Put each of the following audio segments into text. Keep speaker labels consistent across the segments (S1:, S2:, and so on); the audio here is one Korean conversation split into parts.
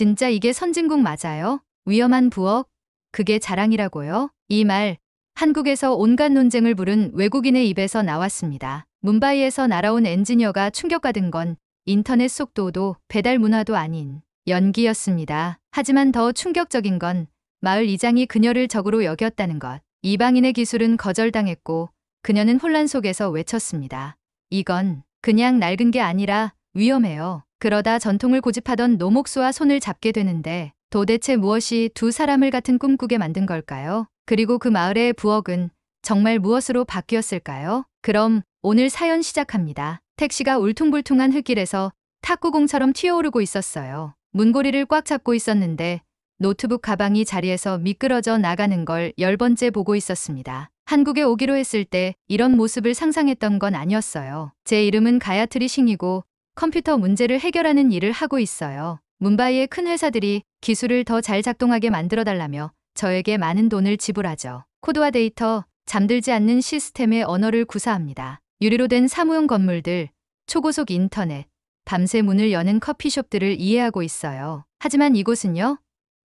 S1: 진짜 이게 선진국 맞아요? 위험한 부엌? 그게 자랑이라고요? 이 말, 한국에서 온갖 논쟁을 부른 외국인의 입에서 나왔습니다. 뭄바이에서 날아온 엔지니어가 충격받은 건 인터넷 속도도 배달 문화도 아닌 연기였습니다. 하지만 더 충격적인 건 마을 이장이 그녀를 적으로 여겼다는 것. 이방인의 기술은 거절당했고 그녀는 혼란 속에서 외쳤습니다. 이건 그냥 낡은 게 아니라 위험해요. 그러다 전통을 고집하던 노목수와 손을 잡게 되는데 도대체 무엇이 두 사람을 같은 꿈꾸게 만든 걸까요? 그리고 그 마을의 부엌은 정말 무엇으로 바뀌었을까요? 그럼 오늘 사연 시작합니다. 택시가 울퉁불퉁한 흙길에서 탁구공처럼 튀어오르고 있었어요. 문고리를 꽉 잡고 있었는데 노트북 가방이 자리에서 미끄러져 나가는 걸 10번째 보고 있었습니다. 한국에 오기로 했을 때 이런 모습을 상상했던 건 아니었어요. 제 이름은 가야트리 싱이고 컴퓨터 문제를 해결하는 일을 하고 있어요. 뭄바이의 큰 회사들이 기술을 더 잘 작동하게 만들어달라며 저에게 많은 돈을 지불하죠. 코드와 데이터, 잠들지 않는 시스템의 언어를 구사합니다. 유리로 된 사무용 건물들, 초고속 인터넷, 밤새 문을 여는 커피숍들을 이해하고 있어요. 하지만 이곳은요?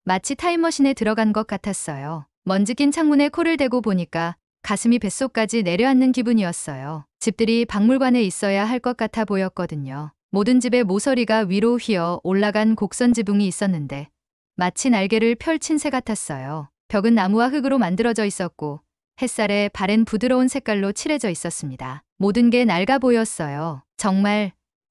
S1: 마치 타임머신에 들어간 것 같았어요. 먼지 낀 창문에 코를 대고 보니까 가슴이 뱃속까지 내려앉는 기분이었어요. 집들이 박물관에 있어야 할 것 같아 보였거든요. 모든 집에 모서리가 위로 휘어 올라간 곡선 지붕이 있었는데 마치 날개를 펼친 새 같았어요. 벽은 나무와 흙으로 만들어져 있었고 햇살에 바랜 부드러운 색깔로 칠해져 있었습니다. 모든 게 낡아 보였어요.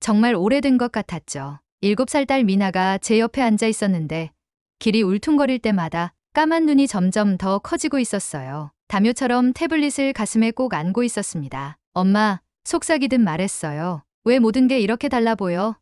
S1: 정말 오래된 것 같았죠. 7살 딸 미나가 제 옆에 앉아 있었는데 길이 울퉁거릴 때마다 까만 눈이 점점 더 커지고 있었어요. 담요처럼 태블릿을 가슴에 꼭 안고 있었습니다. 엄마, 속삭이듯 말했어요. 왜 모든 게 이렇게 달라 보여?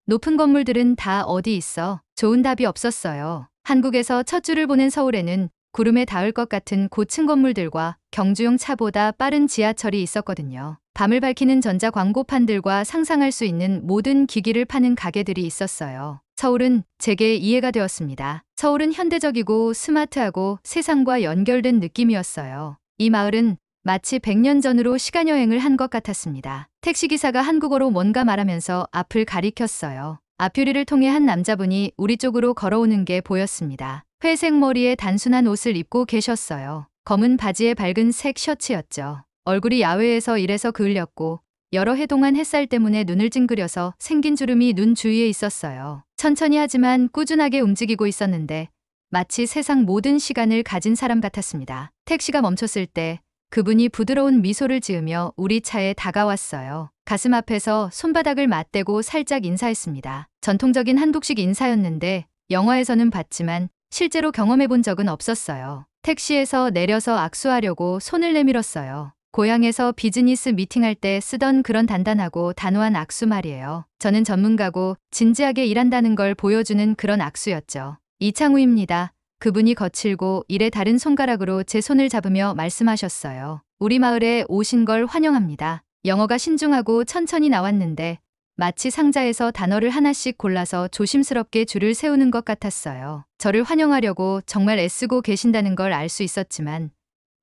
S1: 높은 건물들은 다 어디 있어? 좋은 답이 없었어요. 한국에서 첫 줄을 보낸 서울에는 구름에 닿을 것 같은 고층 건물들과 경주용 차보다 빠른 지하철이 있었거든요. 밤을 밝히는 전자 광고판들과 상상할 수 있는 모든 기기를 파는 가게들이 있었어요. 서울은 제게 이해가 되었습니다. 서울은 현대적이고 스마트하고 세상과 연결된 느낌이었어요. 이 마을은 마치 100년 전으로 시간여행을 한 것 같았습니다. 택시기사가 한국어로 뭔가 말하면서 앞을 가리켰어요. 앞유리를 통해 한 남자분이 우리 쪽으로 걸어오는 게 보였습니다. 회색 머리에 단순한 옷을 입고 계셨어요. 검은 바지에 밝은 색 셔츠였죠. 얼굴이 야외에서 일해서 그을렸고 여러 해 동안 햇살 때문에 눈을 찡그려서 생긴 주름이 눈 주위에 있었어요. 천천히 하지만 꾸준하게 움직이고 있었는데 마치 세상 모든 시간을 가진 사람 같았습니다. 택시가 멈췄을 때 그분이 부드러운 미소를 지으며 우리 차에 다가왔어요. 가슴 앞에서 손바닥을 맞대고 살짝 인사했습니다. 전통적인 한국식 인사였는데 영화에서는 봤지만 실제로 경험해 본 적은 없었어요. 택시에서 내려서 악수하려고 손을 내밀었어요. 고향에서 비즈니스 미팅할 때 쓰던 그런 단단하고 단호한 악수 말이에요. 저는 전문가고 진지하게 일한다는 걸 보여주는 그런 악수였죠. 이창우입니다. 그분이 거칠고 일에 다른 손가락으로 제 손을 잡으며 말씀하셨어요. 우리 마을에 오신 걸 환영합니다. 영어가 신중하고 천천히 나왔는데 마치 상자에서 단어를 하나씩 골라서 조심스럽게 줄을 세우는 것 같았어요. 저를 환영하려고 정말 애쓰고 계신다는 걸 알 수 있었지만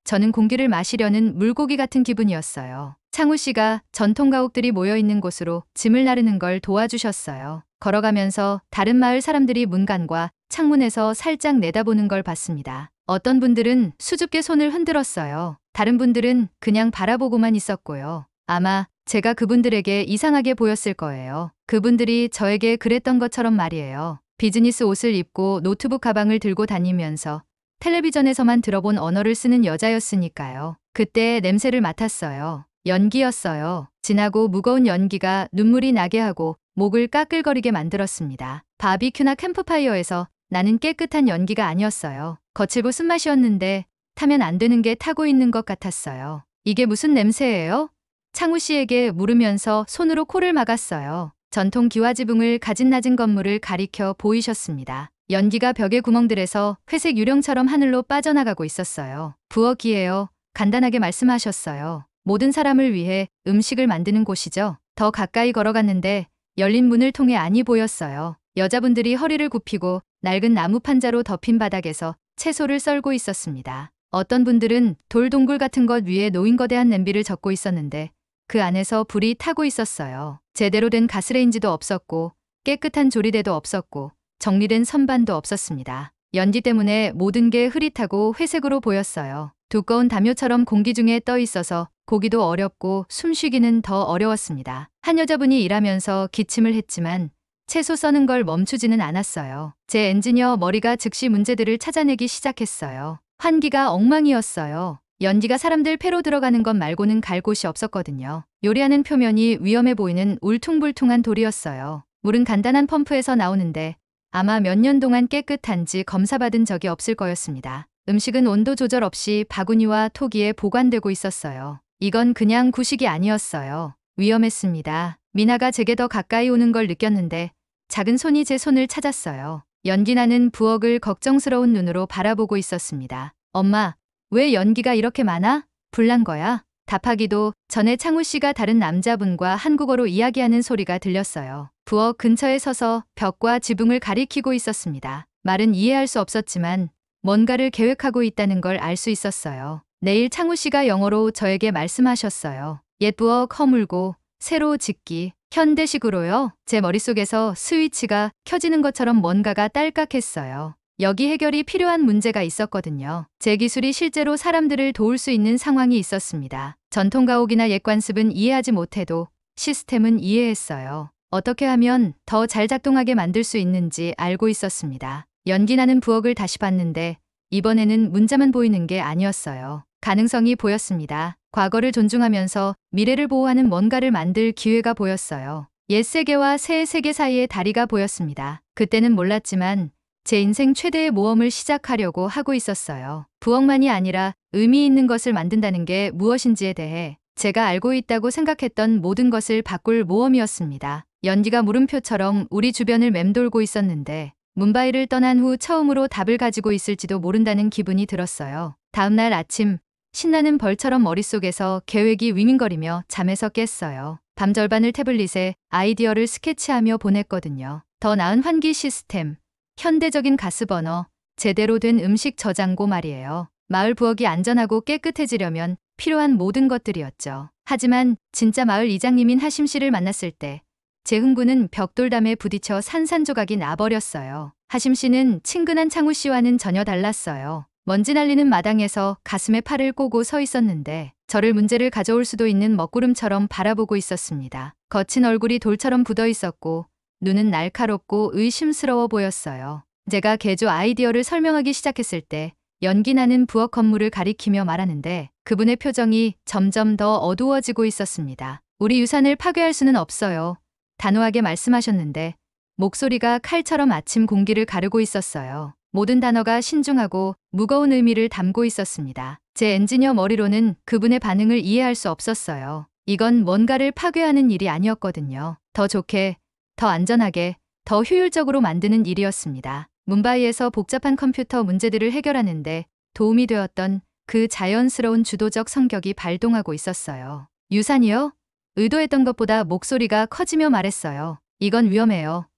S1: 저는 공기를 마시려는 물고기 같은 기분이었어요. 창우 씨가 전통 가옥들이 모여있는 곳으로 짐을 나르는 걸 도와주셨어요. 걸어가면서 다른 마을 사람들이 문간과 창문에서 살짝 내다보는 걸 봤습니다. 어떤 분들은 수줍게 손을 흔들었어요. 다른 분들은 그냥 바라보고만 있었고요. 아마 제가 그분들에게 이상하게 보였을 거예요. 그분들이 저에게 그랬던 것처럼 말이에요. 비즈니스 옷을 입고 노트북 가방을 들고 다니면서 텔레비전에서만 들어본 언어를 쓰는 여자였으니까요. 그때 냄새를 맡았어요. 연기였어요. 진하고 무거운 연기가 눈물이 나게 하고 목을 까끌거리게 만들었습니다. 바비큐나 캠프파이어에서 나는 깨끗한 연기가 아니었어요. 거칠고 쓴맛이었는데 타면 안 되는 게 타고 있는 것 같았어요. 이게 무슨 냄새예요? 창우 씨에게 물으면서 손으로 코를 막았어요. 전통 기와지붕을 가진 낮은 건물을 가리켜 보이셨습니다. 연기가 벽의 구멍들에서 회색 유령처럼 하늘로 빠져나가고 있었어요. 부엌이에요. 간단하게 말씀하셨어요. 모든 사람을 위해 음식을 만드는 곳이죠. 더 가까이 걸어갔는데 열린 문을 통해 안이 보였어요. 여자분들이 허리를 굽히고 낡은 나무 판자로 덮인 바닥에서 채소를 썰고 있었습니다. 어떤 분들은 돌 동굴 같은 것 위에 놓인 거대한 냄비를 젓고 있었는데 그 안에서 불이 타고 있었어요. 제대로 된 가스레인지도 없었고 깨끗한 조리대도 없었고 정리된 선반도 없었습니다. 연기 때문에 모든 게 흐릿하고 회색으로 보였어요. 두꺼운 담요처럼 공기 중에 떠 있어서 보기도 어렵고 숨쉬기는 더 어려웠습니다. 한 여자분이 일하면서 기침을 했지만 채소 써는 걸 멈추지는 않았어요. 제 엔지니어 머리가 즉시 문제들을 찾아내기 시작했어요. 환기가 엉망이었어요. 연기가 사람들 폐로 들어가는 것 말고는 갈 곳이 없었거든요. 요리하는 표면이 위험해 보이는 울퉁불퉁한 돌이었어요. 물은 간단한 펌프에서 나오는데 아마 몇 년 동안 깨끗한지 검사받은 적이 없을 거였습니다. 음식은 온도 조절 없이 바구니와 토기에 보관되고 있었어요. 이건 그냥 구식이 아니었어요. 위험했습니다. 미나가 제게 더 가까이 오는 걸 느꼈는데 작은 손이 제 손을 찾았어요. 연기 나는 부엌을 걱정스러운 눈으로 바라보고 있었습니다. 엄마, 왜 연기가 이렇게 많아? 불난 거야? 답하기도 전에 창우 씨가 다른 남자분과 한국어로 이야기하는 소리가 들렸어요. 부엌 근처에 서서 벽과 지붕을 가리키고 있었습니다. 말은 이해할 수 없었지만 뭔가를 계획하고 있다는 걸 알 수 있었어요. 내일 창우 씨가 영어로 저에게 말씀하셨어요. 옛 부엌 허물고 새로 짓기, 현대식으로요. 제 머릿속에서 스위치가 켜지는 것처럼 뭔가가 딸깍했어요. 여기 해결이 필요한 문제가 있었거든요. 제 기술이 실제로 사람들을 도울 수 있는 상황이 있었습니다. 전통 가옥이나 옛 관습은 이해하지 못해도 시스템은 이해했어요. 어떻게 하면 더 잘 작동하게 만들 수 있는지 알고 있었습니다. 연기 나는 부엌을 다시 봤는데 이번에는 문자만 보이는 게 아니었어요. 가능성이 보였습니다. 과거를 존중하면서 미래를 보호하는 뭔가를 만들 기회가 보였어요. 옛 세계와 새 세계 사이의 다리가 보였습니다. 그때는 몰랐지만 제 인생 최대의 모험을 시작하려고 하고 있었어요. 부엌만이 아니라 의미 있는 것을 만든다는 게 무엇인지에 대해 제가 알고 있다고 생각했던 모든 것을 바꿀 모험이었습니다. 연기가 물음표처럼 우리 주변을 맴돌고 있었는데 뭄바이를 떠난 후 처음으로 답을 가지고 있을지도 모른다는 기분이 들었어요. 다음 날 아침 신나는 벌처럼 머릿속에서 계획이 윙윙거리며 잠에서 깼어요. 밤 절반을 태블릿에 아이디어를 스케치하며 보냈거든요. 더 나은 환기 시스템, 현대적인 가스버너, 제대로 된 음식 저장고 말이에요. 마을 부엌이 안전하고 깨끗해지려면 필요한 모든 것들이었죠. 하지만 진짜 마을 이장님인 하심 씨를 만났을 때 제 흥분은 벽돌담에 부딪혀 산산조각이 나버렸어요. 하심 씨는 친근한 창우 씨와는 전혀 달랐어요. 먼지 날리는 마당에서 가슴에 팔을 꼬고 서 있었는데 저를 문제를 가져올 수도 있는 먹구름처럼 바라보고 있었습니다. 거친 얼굴이 돌처럼 굳어 있었고 눈은 날카롭고 의심스러워 보였어요. 제가 개조 아이디어를 설명하기 시작했을 때 연기 나는 부엌 건물을 가리키며 말하는데 그분의 표정이 점점 더 어두워지고 있었습니다. 우리 유산을 파괴할 수는 없어요. 단호하게 말씀하셨는데 목소리가 칼처럼 아침 공기를 가르고 있었어요. 모든 단어가 신중하고 무거운 의미를 담고 있었습니다. 제 엔지니어 머리로는 그분의 반응을 이해할 수 없었어요. 이건 뭔가를 파괴하는 일이 아니었거든요. 더 좋게, 더 안전하게, 더 효율적으로 만드는 일이었습니다. 뭄바이에서 복잡한 컴퓨터 문제들을 해결하는데 도움이 되었던 그 자연스러운 주도적 성격이 발동하고 있었어요. 유산이요? 의도했던 것보다 목소리가 커지며 말했어요. 이건 위험해요.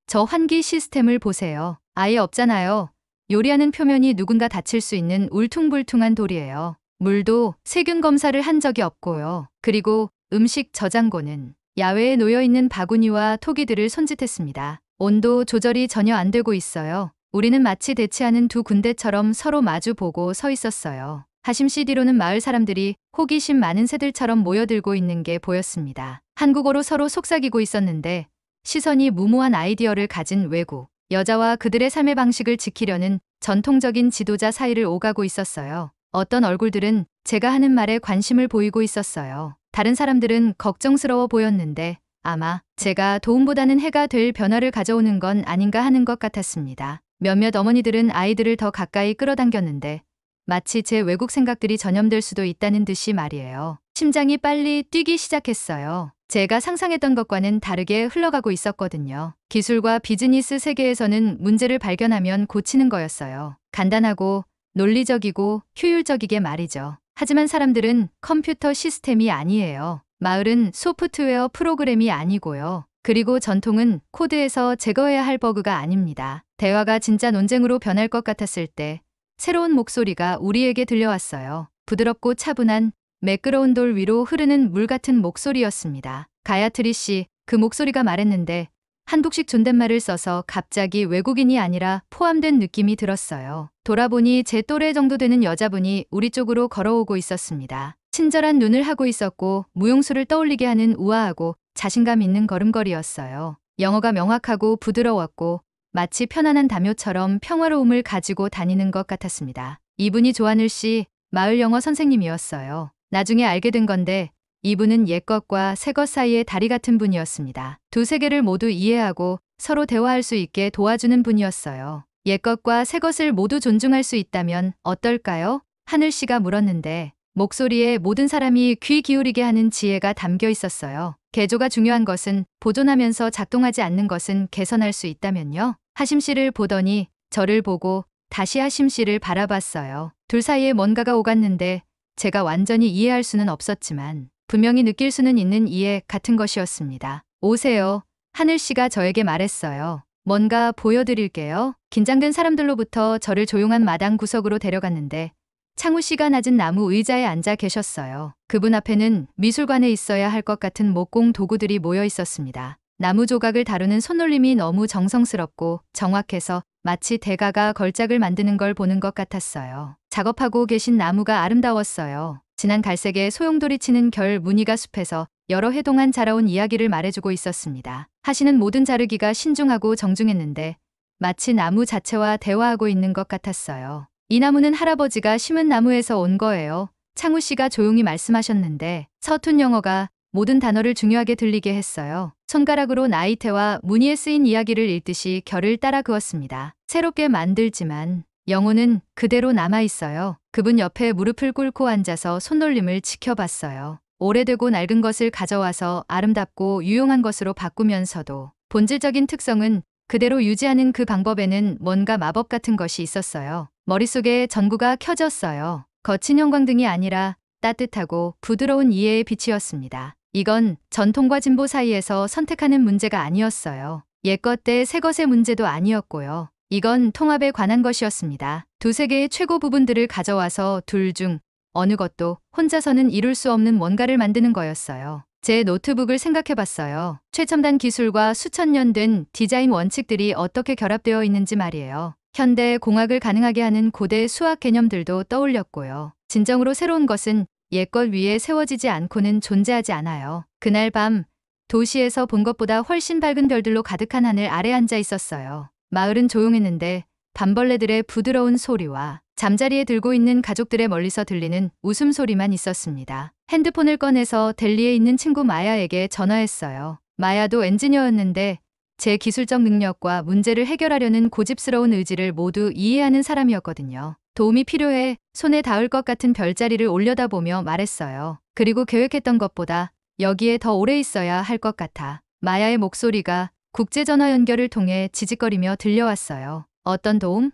S1: 저 환기 시스템을 보세요. 아예 없잖아요. 요리하는 표면이 누군가 다칠 수 있는 울퉁불퉁한 돌이에요. 물도 세균 검사를 한 적이 없고요. 그리고 음식 저장고는 야외에 놓여있는 바구니와 토기들을 손짓했습니다. 온도 조절이 전혀 안 되고 있어요. 우리는 마치 대치하는 두 군대처럼 서로 마주보고 서 있었어요. 하심 씨 뒤로는 마을 사람들이 호기심 많은 새들처럼 모여들고 있는 게 보였습니다. 한국어로 서로 속삭이고 있었는데 시선이 무모한 아이디어를 가진 외국, 여자와 그들의 삶의 방식을 지키려는 전통적인 지도자 사이를 오가고 있었어요. 어떤 얼굴들은 제가 하는 말에 관심을 보이고 있었어요. 다른 사람들은 걱정스러워 보였는데 아마 제가 도움보다는 해가 될 변화를 가져오는 건 아닌가 하는 것 같았습니다. 몇몇 어머니들은 아이들을 더 가까이 끌어당겼는데 마치 제 외국 생각들이 전염될 수도 있다는 듯이 말이에요. 심장이 빨리 뛰기 시작했어요. 제가 상상했던 것과는 다르게 흘러가고 있었거든요. 기술과 비즈니스 세계에서는 문제를 발견하면 고치는 거였어요. 간단하고 논리적이고 효율적이게 말이죠. 하지만 사람들은 컴퓨터 시스템이 아니에요. 마을은 소프트웨어 프로그램이 아니고요. 그리고 전통은 코드에서 제거해야 할 버그가 아닙니다. 대화가 진짜 논쟁으로 변할 것 같았을 때 새로운 목소리가 우리에게 들려왔어요. 부드럽고 차분한 매끄러운 돌 위로 흐르는 물 같은 목소리였습니다. 가야트리 씨, 그 목소리가 말했는데 한국식 존댓말을 써서 갑자기 외국인이 아니라 포함된 느낌이 들었어요. 돌아보니 제 또래 정도 되는 여자분이 우리 쪽으로 걸어오고 있었습니다. 친절한 눈을 하고 있었고 무용수를 떠올리게 하는 우아하고 자신감 있는 걸음걸이였어요. 영어가 명확하고 부드러웠고 마치 편안한 담요처럼 평화로움을 가지고 다니는 것 같았습니다. 이분이 조하늘 씨 마을 영어 선생님이었어요. 나중에 알게 된 건데 이분은 옛것과 새것 사이의 다리 같은 분이었습니다. 두 세계를 모두 이해하고 서로 대화할 수 있게 도와주는 분이었어요. 옛것과 새것을 모두 존중할 수 있다면 어떨까요? 하늘 씨가 물었는데 목소리에 모든 사람이 귀 기울이게 하는 지혜가 담겨 있었어요. 개조가 중요한 것은 보존하면서 작동하지 않는 것은 개선할 수 있다면요. 하심 씨를 보더니 저를 보고 다시 하심 씨를 바라봤어요. 둘 사이에 뭔가가 오갔는데 제가 완전히 이해할 수는 없었지만 분명히 느낄 수는 있는 이해 같은 것이었습니다. 오세요. 하늘 씨가 저에게 말했어요. 뭔가 보여드릴게요. 긴장된 사람들로부터 저를 조용한 마당 구석으로 데려갔는데 창우 씨가 낮은 나무 의자에 앉아 계셨어요. 그분 앞에는 미술관에 있어야 할 것 같은 목공 도구들이 모여 있었습니다. 나무 조각을 다루는 손놀림이 너무 정성스럽고 정확해서 마치 대가가 걸작을 만드는 걸 보는 것 같았어요. 작업하고 계신 나무가 아름다웠어요. 진한 갈색의 소용돌이 치는 결 무늬가 숲에서 여러 해 동안 자라온 이야기를 말해주고 있었습니다. 하시는 모든 자르기가 신중하고 정중했는데 마치 나무 자체와 대화하고 있는 것 같았어요. 이 나무는 할아버지가 심은 나무에서 온 거예요. 창우 씨가 조용히 말씀하셨는데 서툰 영어가 모든 단어를 중요하게 들리게 했어요. 손가락으로 나이테와 무늬에 쓰인 이야기를 읽듯이 결을 따라 그었습니다. 새롭게 만들지만 영혼은 그대로 남아있어요. 그분 옆에 무릎을 꿇고 앉아서 손놀림을 지켜봤어요. 오래되고 낡은 것을 가져와서 아름답고 유용한 것으로 바꾸면서도 본질적인 특성은 그대로 유지하는 그 방법에는 뭔가 마법 같은 것이 있었어요. 머릿속에 전구가 켜졌어요. 거친 형광등이 아니라 따뜻하고 부드러운 이해의 빛이었습니다. 이건 전통과 진보 사이에서 선택하는 문제가 아니었어요. 옛것 대 새것의 문제도 아니었고요. 이건 통합에 관한 것이었습니다. 두 세계의 최고 부분들을 가져와서 둘 중 어느 것도 혼자서는 이룰 수 없는 뭔가를 만드는 거였어요. 제 노트북을 생각해봤어요. 최첨단 기술과 수천 년 된 디자인 원칙들이 어떻게 결합되어 있는지 말이에요. 현대 공학을 가능하게 하는 고대 수학 개념들도 떠올렸고요. 진정으로 새로운 것은 옛것 위에 세워지지 않고는 존재하지 않아요. 그날 밤 도시에서 본 것보다 훨씬 밝은 별들로 가득한 하늘 아래 앉아 있었어요. 마을은 조용했는데 밤벌레들의 부드러운 소리와 잠자리에 들고 있는 가족들의 멀리서 들리는 웃음소리만 있었습니다. 핸드폰을 꺼내서 델리에 있는 친구 마야에게 전화했어요. 마야도 엔지니어였는데 제 기술적 능력과 문제를 해결하려는 고집스러운 의지를 모두 이해하는 사람이었거든요. 도움이 필요해 손에 닿을 것 같은 별자리를 올려다보며 말했어요. 그리고 계획했던 것보다 여기에 더 오래 있어야 할 것 같아. 마야의 목소리가 국제전화 연결을 통해 지직거리며 들려왔어요. 어떤 도움?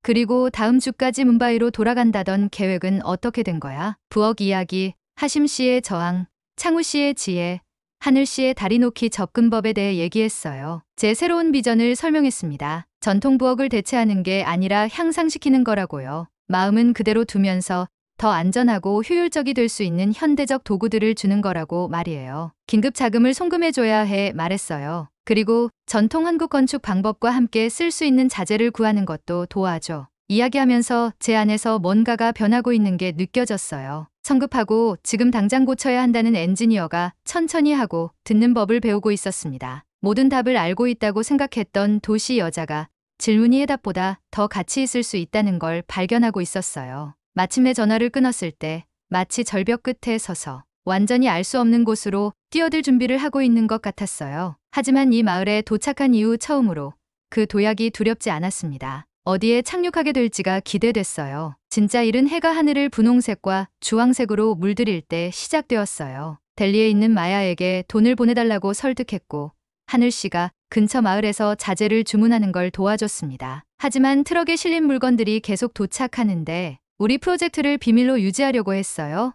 S1: 그리고 다음 주까지 뭄바이로 돌아간다던 계획은 어떻게 된 거야? 부엌 이야기, 하심 씨의 저항, 창우 씨의 지혜, 하늘 씨의 다리 놓기 접근법에 대해 얘기했어요. 제 새로운 비전을 설명했습니다. 전통 부엌을 대체하는 게 아니라 향상시키는 거라고요. 마음은 그대로 두면서 더 안전하고 효율적이 될 수 있는 현대적 도구들을 주는 거라고 말이에요. 긴급 자금을 송금해줘야 해 말했어요. 그리고 전통 한국 건축 방법과 함께 쓸 수 있는 자재를 구하는 것도 도와줘. 이야기하면서 제 안에서 뭔가가 변하고 있는 게 느껴졌어요. 성급하고 지금 당장 고쳐야 한다는 엔지니어가 천천히 하고 듣는 법을 배우고 있었습니다. 모든 답을 알고 있다고 생각했던 도시 여자가 질문이 해답보다 더 가치 있을 수 있다는 걸 발견하고 있었어요. 마침내 전화를 끊었을 때 마치 절벽 끝에 서서 완전히 알 수 없는 곳으로 뛰어들 준비를 하고 있는 것 같았어요. 하지만 이 마을에 도착한 이후 처음으로 그 도약이 두렵지 않았습니다. 어디에 착륙하게 될지가 기대됐어요. 진짜 일은 해가 하늘을 분홍색과 주황색으로 물들일 때 시작되었어요. 델리에 있는 마야에게 돈을 보내달라고 설득했고 하늘 씨가 근처 마을에서 자재를 주문하는 걸 도와줬습니다. 하지만 트럭에 실린 물건들이 계속 도착하는데 우리 프로젝트를 비밀로 유지하려고 했어요.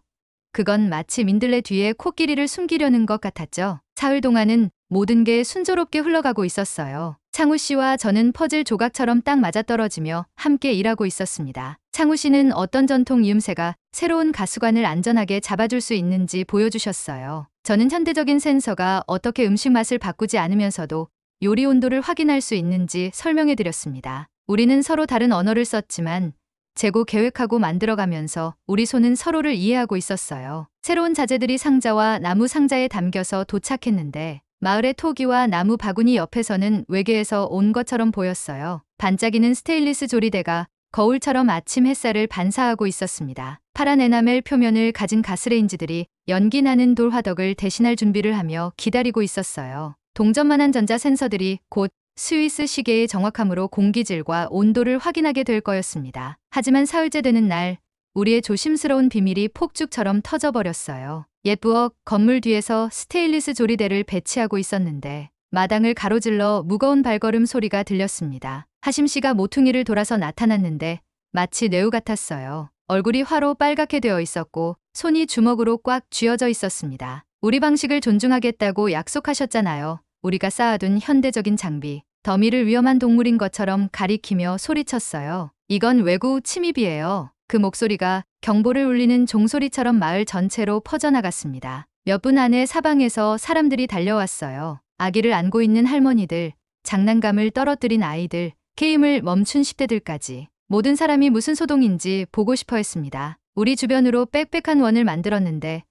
S1: 그건 마치 민들레 뒤에 코끼리를 숨기려는 것 같았죠. 사흘 동안은 모든 게 순조롭게 흘러가고 있었어요. 창우 씨와 저는 퍼즐 조각처럼 딱 맞아떨어지며 함께 일하고 있었습니다. 창우 씨는 어떤 전통 이음새가 새로운 가수관을 안전하게 잡아줄 수 있는지 보여주셨어요. 저는 현대적인 센서가 어떻게 음식 맛을 바꾸지 않으면서도 요리 온도를 확인할 수 있는지 설명해 드렸습니다. 우리는 서로 다른 언어를 썼지만 재고 계획하고 만들어가면서 우리 손은 서로를 이해하고 있었어요. 새로운 자재들이 상자와 나무 상자에 담겨서 도착했는데 마을의 토기와 나무 바구니 옆에서는 외계에서 온 것처럼 보였어요. 반짝이는 스테인리스 조리대가 거울처럼 아침 햇살을 반사하고 있었습니다. 파란 에나멜 표면을 가진 가스레인지들이 연기 나는 돌 화덕을 대신할 준비를 하며 기다리고 있었어요. 동전만한 전자 센서들이 곧 스위스 시계의 정확함으로 공기질과 온도를 확인하게 될 거였습니다. 하지만 사흘째 되는 날 우리의 조심스러운 비밀이 폭죽처럼 터져버렸어요. 옛 부엌 건물 뒤에서 스테인리스 조리대를 배치하고 있었는데 마당을 가로질러 무거운 발걸음 소리가 들렸습니다. 하심 씨가 모퉁이를 돌아서 나타났는데 마치 뇌우 같았어요. 얼굴이 화로 빨갛게 되어 있었고 손이 주먹으로 꽉 쥐어져 있었습니다. 우리 방식을 존중하겠다고 약속하셨잖아요. 우리가 쌓아둔 현대적인 장비, 더미를 위험한 동물인 것처럼 가리키며 소리쳤어요. 이건 외구 침입이에요. 그 목소리가 경보를 울리는 종소리처럼 마을 전체로 퍼져나갔습니다. 몇 분 안에 사방에서 사람들이 달려왔어요. 아기를 안고 있는 할머니들, 장난감을 떨어뜨린 아이들, 게임을 멈춘 10대들까지. 모든 사람이 무슨 소동인지 보고 싶어 했습니다. 우리 주변으로 빽빽한 원을 만들었는데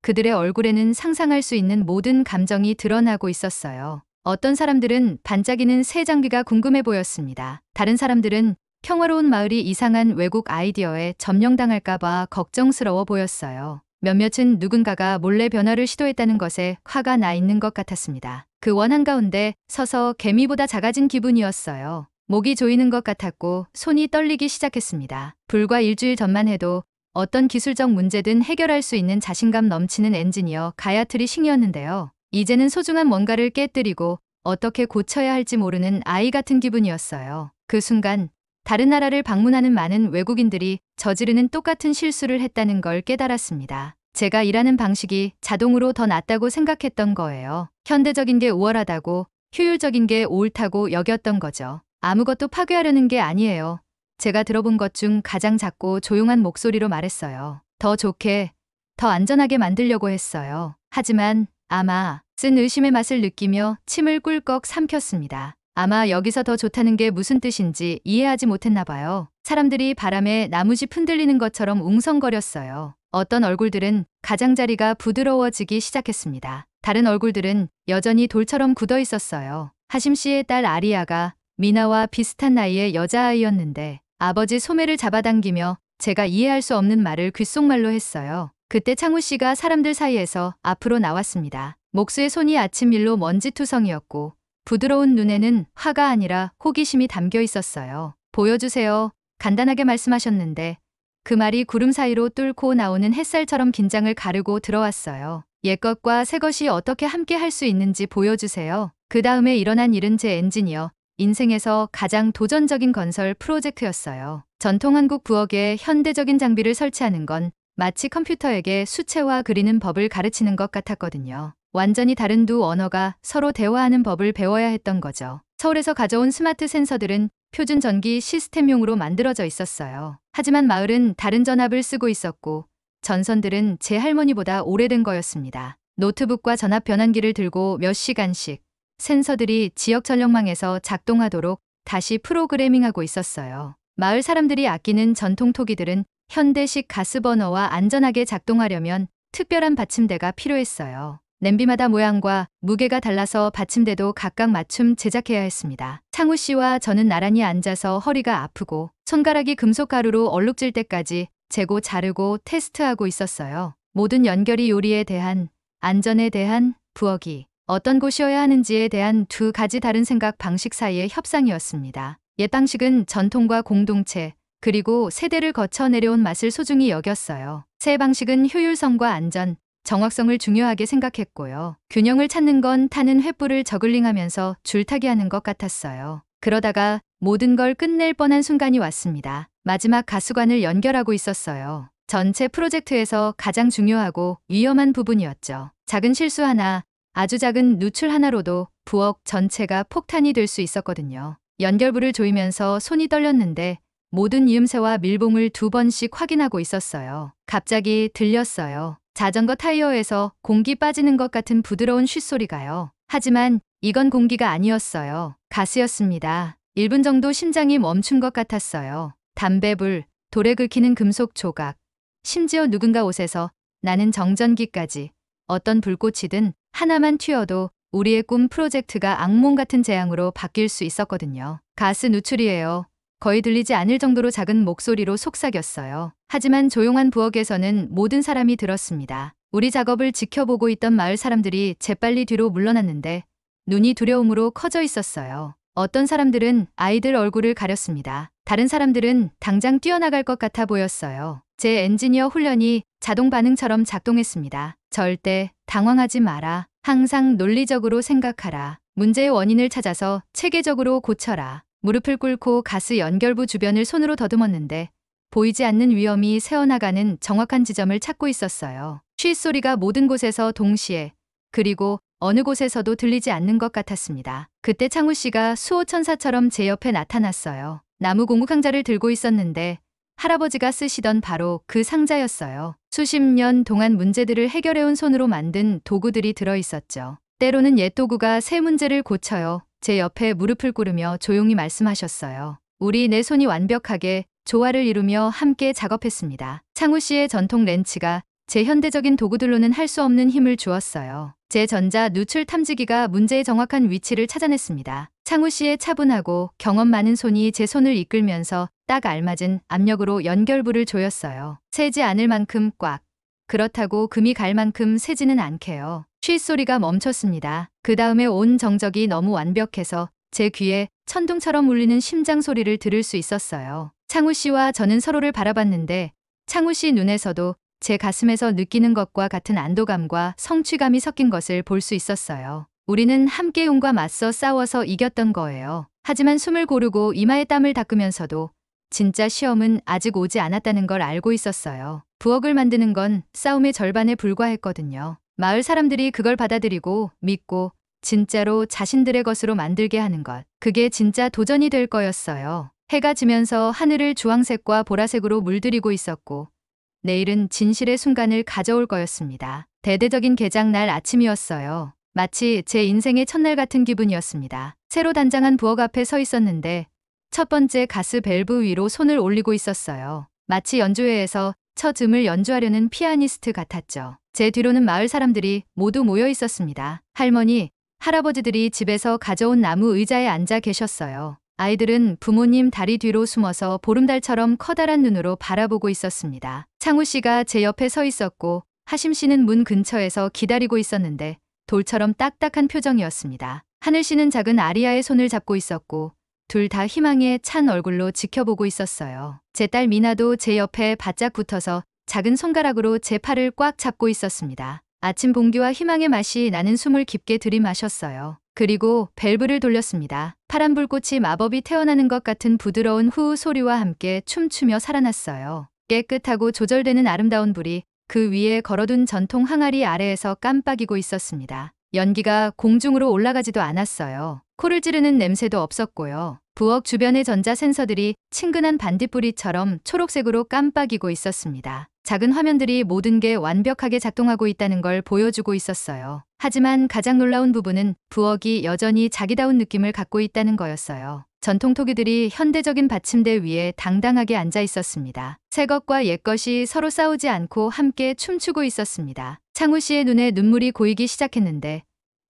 S1: 그들의 얼굴에는 상상할 수 있는 모든 감정이 드러나고 있었어요. 어떤 사람들은 반짝이는 새 장비가 궁금해 보였습니다. 다른 사람들은 평화로운 마을이 이상한 외국 아이디어에 점령당할까봐 걱정스러워 보였어요. 몇몇은 누군가가 몰래 변화를 시도했다는 것에 화가 나 있는 것 같았습니다. 그 원 한가운데 서서 개미보다 작아진 기분이었어요. 목이 조이는 것 같았고 손이 떨리기 시작했습니다. 불과 일주일 전만 해도 어떤 기술적 문제든 해결할 수 있는 자신감 넘치는 엔지니어 가야트리 싱이었는데요. 이제는 소중한 뭔가를 깨뜨리고 어떻게 고쳐야 할지 모르는 아이 같은 기분이었어요. 그 순간 다른 나라를 방문하는 많은 외국인들이 저지르는 똑같은 실수를 했다는 걸 깨달았습니다. 제가 일하는 방식이 자동으로 더 낫다고 생각했던 거예요. 현대적인 게 우월하다고, 효율적인 게 옳다고 여겼던 거죠. 아무것도 파괴하려는 게 아니에요. 제가 들어본 것 중 가장 작고 조용한 목소리로 말했어요. 더 좋게, 더 안전하게 만들려고 했어요. 하지만 아마 쓴 의심의 맛을 느끼며 침을 꿀꺽 삼켰습니다. 아마 여기서 더 좋다는 게 무슨 뜻인지 이해하지 못했나 봐요. 사람들이 바람에 나무집 흔들리는 것처럼 웅성거렸어요. 어떤 얼굴들은 가장자리가 부드러워지기 시작했습니다. 다른 얼굴들은 여전히 돌처럼 굳어 있었어요. 하심 씨의 딸 아리아가 미나와 비슷한 나이의 여자아이였는데 아버지 소매를 잡아당기며 제가 이해할 수 없는 말을 귓속말로 했어요. 그때 창우 씨가 사람들 사이에서 앞으로 나왔습니다. 목수의 손이 아침일로 먼지투성이었고 부드러운 눈에는 화가 아니라 호기심이 담겨 있었어요. 보여주세요. 간단하게 말씀하셨는데 그 말이 구름 사이로 뚫고 나오는 햇살처럼 긴장을 가르고 들어왔어요. 옛것과 새것이 어떻게 함께 할 수 있는지 보여주세요. 그 다음에 일어난 일은 제 엔지니어 인생에서 가장 도전적인 건설 프로젝트였어요. 전통 한국 부엌에 현대적인 장비를 설치하는 건 마치 컴퓨터에게 수채화 그리는 법을 가르치는 것 같았거든요. 완전히 다른 두 언어가 서로 대화하는 법을 배워야 했던 거죠. 서울에서 가져온 스마트 센서들은 표준 전기 시스템용으로 만들어져 있었어요. 하지만 마을은 다른 전압을 쓰고 있었고 전선들은 제 할머니보다 오래된 거였습니다. 노트북과 전압 변환기를 들고 몇 시간씩 센서들이 지역 전력망에서 작동하도록 다시 프로그래밍하고 있었어요. 마을 사람들이 아끼는 전통 토기들은 현대식 가스버너와 안전하게 작동하려면 특별한 받침대가 필요했어요. 냄비마다 모양과 무게가 달라서 받침대도 각각 맞춤 제작해야 했습니다. 창우 씨와 저는 나란히 앉아서 허리가 아프고 손가락이 금속 가루로 얼룩질 때까지 재고 자르고 테스트하고 있었어요. 모든 연결이 요리에 대한, 안전에 대한, 부엌이 어떤 곳이어야 하는지에 대한 두 가지 다른 생각 방식 사이의 협상이었습니다. 옛 방식은 전통과 공동체, 그리고 세대를 거쳐 내려온 맛을 소중히 여겼어요. 새 방식은 효율성과 안전, 정확성을 중요하게 생각했고요. 균형을 찾는 건 타는 횃불을 저글링하면서 줄타기 하는 것 같았어요. 그러다가 모든 걸 끝낼 뻔한 순간이 왔습니다. 마지막 가스관을 연결하고 있었어요. 전체 프로젝트에서 가장 중요하고 위험한 부분이었죠. 작은 실수 하나, 아주 작은 누출 하나로도 부엌 전체가 폭탄이 될 수 있었거든요. 연결부를 조이면서 손이 떨렸는데 모든 이음새와 밀봉을 2번씩 확인하고 있었어요. 갑자기 들렸어요. 자전거 타이어에서 공기 빠지는 것 같은 부드러운 쉿소리가요. 하지만 이건 공기가 아니었어요. 가스였습니다. 1분 정도 심장이 멈춘 것 같았어요. 담배불, 돌에 긁히는 금속 조각, 심지어 누군가 옷에서 나는 정전기까지 어떤 불꽃이든 하나만 튀어도 우리의 꿈 프로젝트가 악몽 같은 재앙으로 바뀔 수 있었거든요. 가스 누출이에요. 거의 들리지 않을 정도로 작은 목소리로 속삭였어요. 하지만 조용한 부엌에서는 모든 사람이 들었습니다. 우리 작업을 지켜보고 있던 마을 사람들이 재빨리 뒤로 물러났는데 눈이 두려움으로 커져 있었어요. 어떤 사람들은 아이들 얼굴을 가렸습니다. 다른 사람들은 당장 뛰어나갈 것 같아 보였어요. 제 엔지니어 훈련이 자동 반응처럼 작동했습니다. 절대 당황하지 마라. 항상 논리적으로 생각하라. 문제의 원인을 찾아서 체계적으로 고쳐라. 무릎을 꿇고 가스 연결부 주변을 손으로 더듬었는데 보이지 않는 위험이 새어나가는 정확한 지점을 찾고 있었어요. 쉿 소리가 모든 곳에서 동시에 그리고 어느 곳에서도 들리지 않는 것 같았습니다. 그때 창우 씨가 수호천사처럼 제 옆에 나타났어요. 나무 고무상자를 들고 있었는데 할아버지가 쓰시던 바로 그 상자였어요. 수십 년 동안 문제들을 해결해온 손으로 만든 도구들이 들어있었죠. 때로는 옛 도구가 새 문제를 고쳐요. 제 옆에 무릎을 꿇으며 조용히 말씀하셨어요. 우리 네 손이 완벽하게 조화를 이루며 함께 작업했습니다. 창우 씨의 전통 렌치가 제 현대적인 도구들로는 할 수 없는 힘을 주었어요. 제 전자 누출 탐지기가 문제의 정확한 위치를 찾아냈습니다. 창우 씨의 차분하고 경험 많은 손이 제 손을 이끌면서 딱 알맞은 압력으로 연결부를 조였어요. 새지 않을 만큼 꽉. 그렇다고 금이 갈 만큼 새지는 않게요. 쉿 소리가 멈췄습니다. 그 다음에 온 정적이 너무 완벽해서 제 귀에 천둥처럼 울리는 심장 소리를 들을 수 있었어요. 창우 씨와 저는 서로를 바라봤는데 창우 씨 눈에서도 제 가슴에서 느끼는 것과 같은 안도감과 성취감이 섞인 것을 볼 수 있었어요. 우리는 함께 용과 맞서 싸워서 이겼던 거예요. 하지만 숨을 고르고 이마에 땀을 닦으면서도 진짜 시험은 아직 오지 않았다는 걸 알고 있었어요. 부엌을 만드는 건 싸움의 절반에 불과했거든요. 마을 사람들이 그걸 받아들이고 믿고 진짜로 자신들의 것으로 만들게 하는 것. 그게 진짜 도전이 될 거였어요. 해가 지면서 하늘을 주황색과 보라색으로 물들이고 있었고 내일은 진실의 순간을 가져올 거였습니다. 대대적인 개장날 아침이었어요. 마치 제 인생의 첫날 같은 기분이었습니다. 새로 단장한 부엌 앞에 서 있었는데 첫 번째 가스 밸브 위로 손을 올리고 있었어요. 마치 연주회에서 첫 음을 연주하려는 피아니스트 같았죠. 제 뒤로는 마을 사람들이 모두 모여 있었습니다. 할머니, 할아버지들이 집에서 가져온 나무 의자에 앉아 계셨어요. 아이들은 부모님 다리 뒤로 숨어서 보름달처럼 커다란 눈으로 바라보고 있었습니다. 창우 씨가 제 옆에 서 있었고 하심 씨는 문 근처에서 기다리고 있었는데 돌처럼 딱딱한 표정이었습니다. 하늘 씨는 작은 아리아의 손을 잡고 있었고 둘 다 희망에 찬 얼굴로 지켜보고 있었어요. 제 딸 미나도 제 옆에 바짝 붙어서 작은 손가락으로 제 팔을 꽉 잡고 있었습니다. 아침 봉기와 희망의 맛이 나는 숨을 깊게 들이마셨어요. 그리고 밸브를 돌렸습니다. 파란 불꽃이 마법이 태어나는 것 같은 부드러운 후우 소리와 함께 춤추며 살아났어요. 깨끗하고 조절되는 아름다운 불이 그 위에 걸어둔 전통 항아리 아래에서 깜빡이고 있었습니다. 연기가 공중으로 올라가지도 않았어요. 코를 찌르는 냄새도 없었고요. 부엌 주변의 전자 센서들이 친근한 반딧불이처럼 초록색으로 깜빡이고 있었습니다. 작은 화면들이 모든 게 완벽하게 작동하고 있다는 걸 보여주고 있었어요. 하지만 가장 놀라운 부분은 부엌이 여전히 자기다운 느낌을 갖고 있다는 거였어요. 전통 토기들이 현대적인 받침대 위에 당당하게 앉아 있었습니다. 새 것과 옛 것이 서로 싸우지 않고 함께 춤추고 있었습니다. 창우 씨의 눈에 눈물이 고이기 시작했는데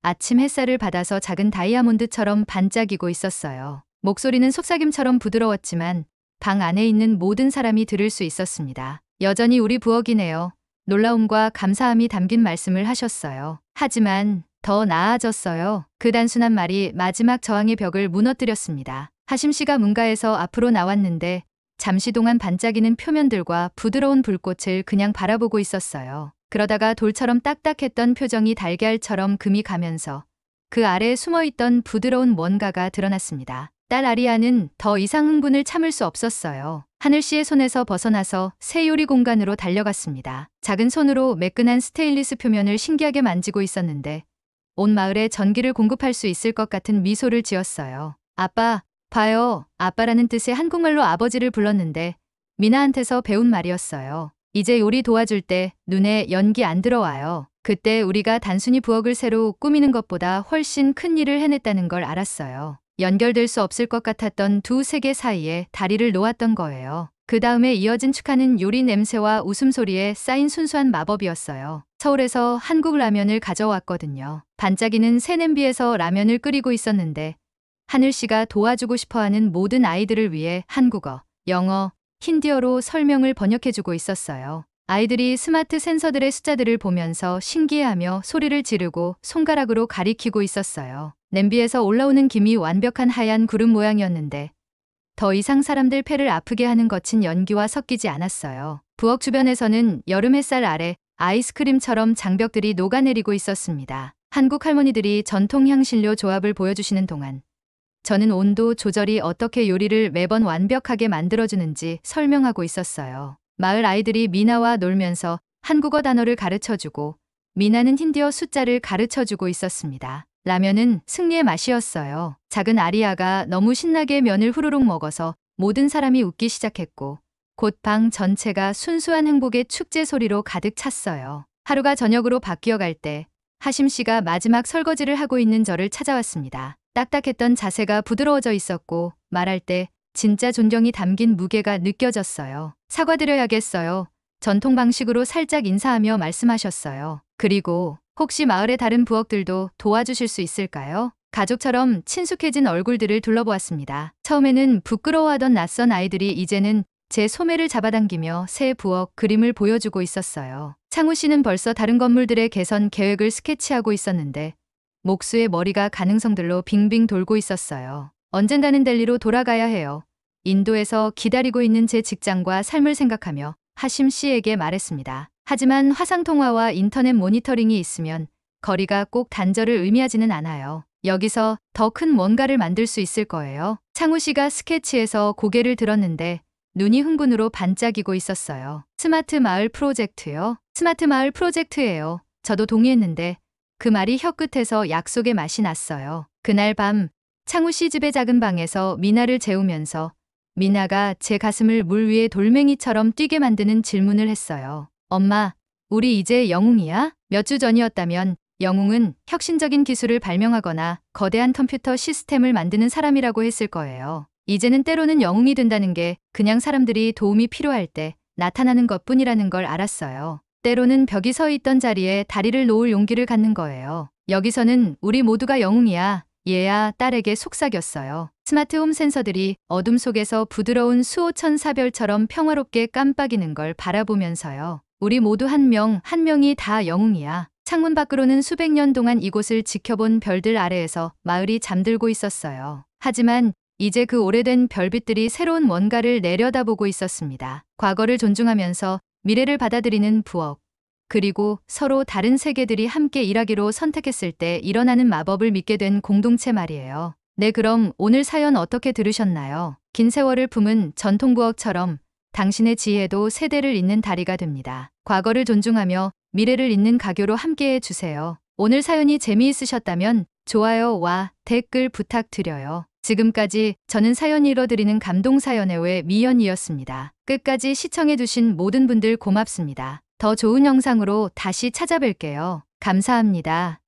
S1: 아침 햇살을 받아서 작은 다이아몬드처럼 반짝이고 있었어요. 목소리는 속삭임처럼 부드러웠지만 방 안에 있는 모든 사람이 들을 수 있었습니다. 여전히 우리 부엌이네요. 놀라움과 감사함이 담긴 말씀을 하셨어요. 하지만 더 나아졌어요. 그 단순한 말이 마지막 저항의 벽을 무너뜨렸습니다. 하심 씨가 문가에서 앞으로 나왔는데 잠시 동안 반짝이는 표면들과 부드러운 불꽃을 그냥 바라보고 있었어요. 그러다가 돌처럼 딱딱했던 표정이 달걀처럼 금이 가면서 그 아래에 숨어있던 부드러운 뭔가가 드러났습니다. 딸 아리아는 더 이상 흥분을 참을 수 없었어요. 하늘 씨의 손에서 벗어나서 새 요리 공간으로 달려갔습니다. 작은 손으로 매끈한 스테인리스 표면을 신기하게 만지고 있었는데 온 마을에 전기를 공급할 수 있을 것 같은 미소를 지었어요. 아빠, 봐요. 아빠라는 뜻의 한국말로 아버지를 불렀는데 미나한테서 배운 말이었어요. 이제 요리 도와줄 때 눈에 연기 안 들어와요. 그때 우리가 단순히 부엌을 새로 꾸미는 것보다 훨씬 큰 일을 해냈다는 걸 알았어요. 연결될 수 없을 것 같았던 두 세계 사이에 다리를 놓았던 거예요. 그 다음에 이어진 축하는 요리 냄새와 웃음소리에 쌓인 순수한 마법이었어요. 서울에서 한국 라면을 가져왔거든요. 반짝이는 새 냄비에서 라면을 끓이고 있었는데 하늘 씨가 도와주고 싶어하는 모든 아이들을 위해 한국어, 영어, 힌디어로 설명을 번역해주고 있었어요. 아이들이 스마트 센서들의 숫자들을 보면서 신기해하며 소리를 지르고 손가락으로 가리키고 있었어요. 냄비에서 올라오는 김이 완벽한 하얀 구름 모양이었는데 더 이상 사람들 폐를 아프게 하는 거친 연기와 섞이지 않았어요. 부엌 주변에서는 여름 햇살 아래 아이스크림처럼 장벽들이 녹아내리고 있었습니다. 한국 할머니들이 전통 향신료 조합을 보여주시는 동안 저는 온도 조절이 어떻게 요리를 매번 완벽하게 만들어주는지 설명하고 있었어요. 마을 아이들이 미나와 놀면서 한국어 단어를 가르쳐주고 미나는 힌디어 숫자를 가르쳐주고 있었습니다. 라면은 승리의 맛이었어요. 작은 아리아가 너무 신나게 면을 후루룩 먹어서 모든 사람이 웃기 시작했고 곧 방 전체가 순수한 행복의 축제 소리로 가득 찼어요. 하루가 저녁으로 바뀌어갈 때 하심 씨가 마지막 설거지를 하고 있는 저를 찾아왔습니다. 딱딱했던 자세가 부드러워져 있었고 말할 때 진짜 존경이 담긴 무게가 느껴졌어요. 사과드려야겠어요. 전통 방식으로 살짝 인사하며 말씀하셨어요. 그리고 혹시 마을의 다른 부엌들도 도와주실 수 있을까요? 가족처럼 친숙해진 얼굴들을 둘러보았습니다. 처음에는 부끄러워하던 낯선 아이들이 이제는 제 소매를 잡아당기며 새 부엌 그림을 보여주고 있었어요. 창우 씨는 벌써 다른 건물들의 개선 계획을 스케치하고 있었는데 목수의 머리가 가능성들로 빙빙 돌고 있었어요. 언젠가는 델리로 돌아가야 해요. 인도에서 기다리고 있는 제 직장과 삶을 생각하며 하심 씨에게 말했습니다. 하지만 화상통화와 인터넷 모니터링이 있으면 거리가 꼭 단절을 의미하지는 않아요. 여기서 더 큰 뭔가를 만들 수 있을 거예요. 창우 씨가 스케치에서 고개를 들었는데 눈이 흥분으로 반짝이고 있었어요. 스마트 마을 프로젝트요? 스마트 마을 프로젝트예요. 저도 동의했는데 그 말이 혀끝에서 약속의 맛이 났어요. 그날 밤 창우 씨 집의 작은 방에서 미나를 재우면서 미나가 제 가슴을 물 위에 돌멩이처럼 뛰게 만드는 질문을 했어요. 엄마, 우리 이제 영웅이야? 몇 주 전이었다면 영웅은 혁신적인 기술을 발명하거나 거대한 컴퓨터 시스템을 만드는 사람이라고 했을 거예요. 이제는 때로는 영웅이 된다는 게 그냥 사람들이 도움이 필요할 때 나타나는 것뿐이라는 걸 알았어요. 때로는 벽이 서 있던 자리에 다리를 놓을 용기를 갖는 거예요. 여기서는 우리 모두가 영웅이야. 얘야 딸에게 속삭였어요. 스마트홈 센서들이 어둠 속에서 부드러운 수호천사별처럼 평화롭게 깜빡이는 걸 바라보면서요. 우리 모두 한 명 한 명이 다 영웅이야. 창문 밖으로는 수백 년 동안 이곳을 지켜본 별들 아래에서 마을이 잠들고 있었어요. 하지만 이제 그 오래된 별빛들이 새로운 뭔가를 내려다보고 있었습니다. 과거를 존중하면서 미래를 받아들이는 부엌. 그리고 서로 다른 세계들이 함께 일하기로 선택했을 때 일어나는 마법을 믿게 된 공동체 말이에요. 네, 그럼 오늘 사연 어떻게 들으셨나요? 긴 세월을 품은 전통 부엌처럼 당신의 지혜도 세대를 잇는 다리가 됩니다. 과거를 존중하며 미래를 잇는 가교로 함께해 주세요. 오늘 사연이 재미있으셨다면 좋아요와 댓글 부탁드려요. 지금까지 저는 사연 읽어드리는 감동사연의 외 미연이었습니다. 끝까지 시청해주신 모든 분들 고맙습니다. 더 좋은 영상으로 다시 찾아뵐게요. 감사합니다.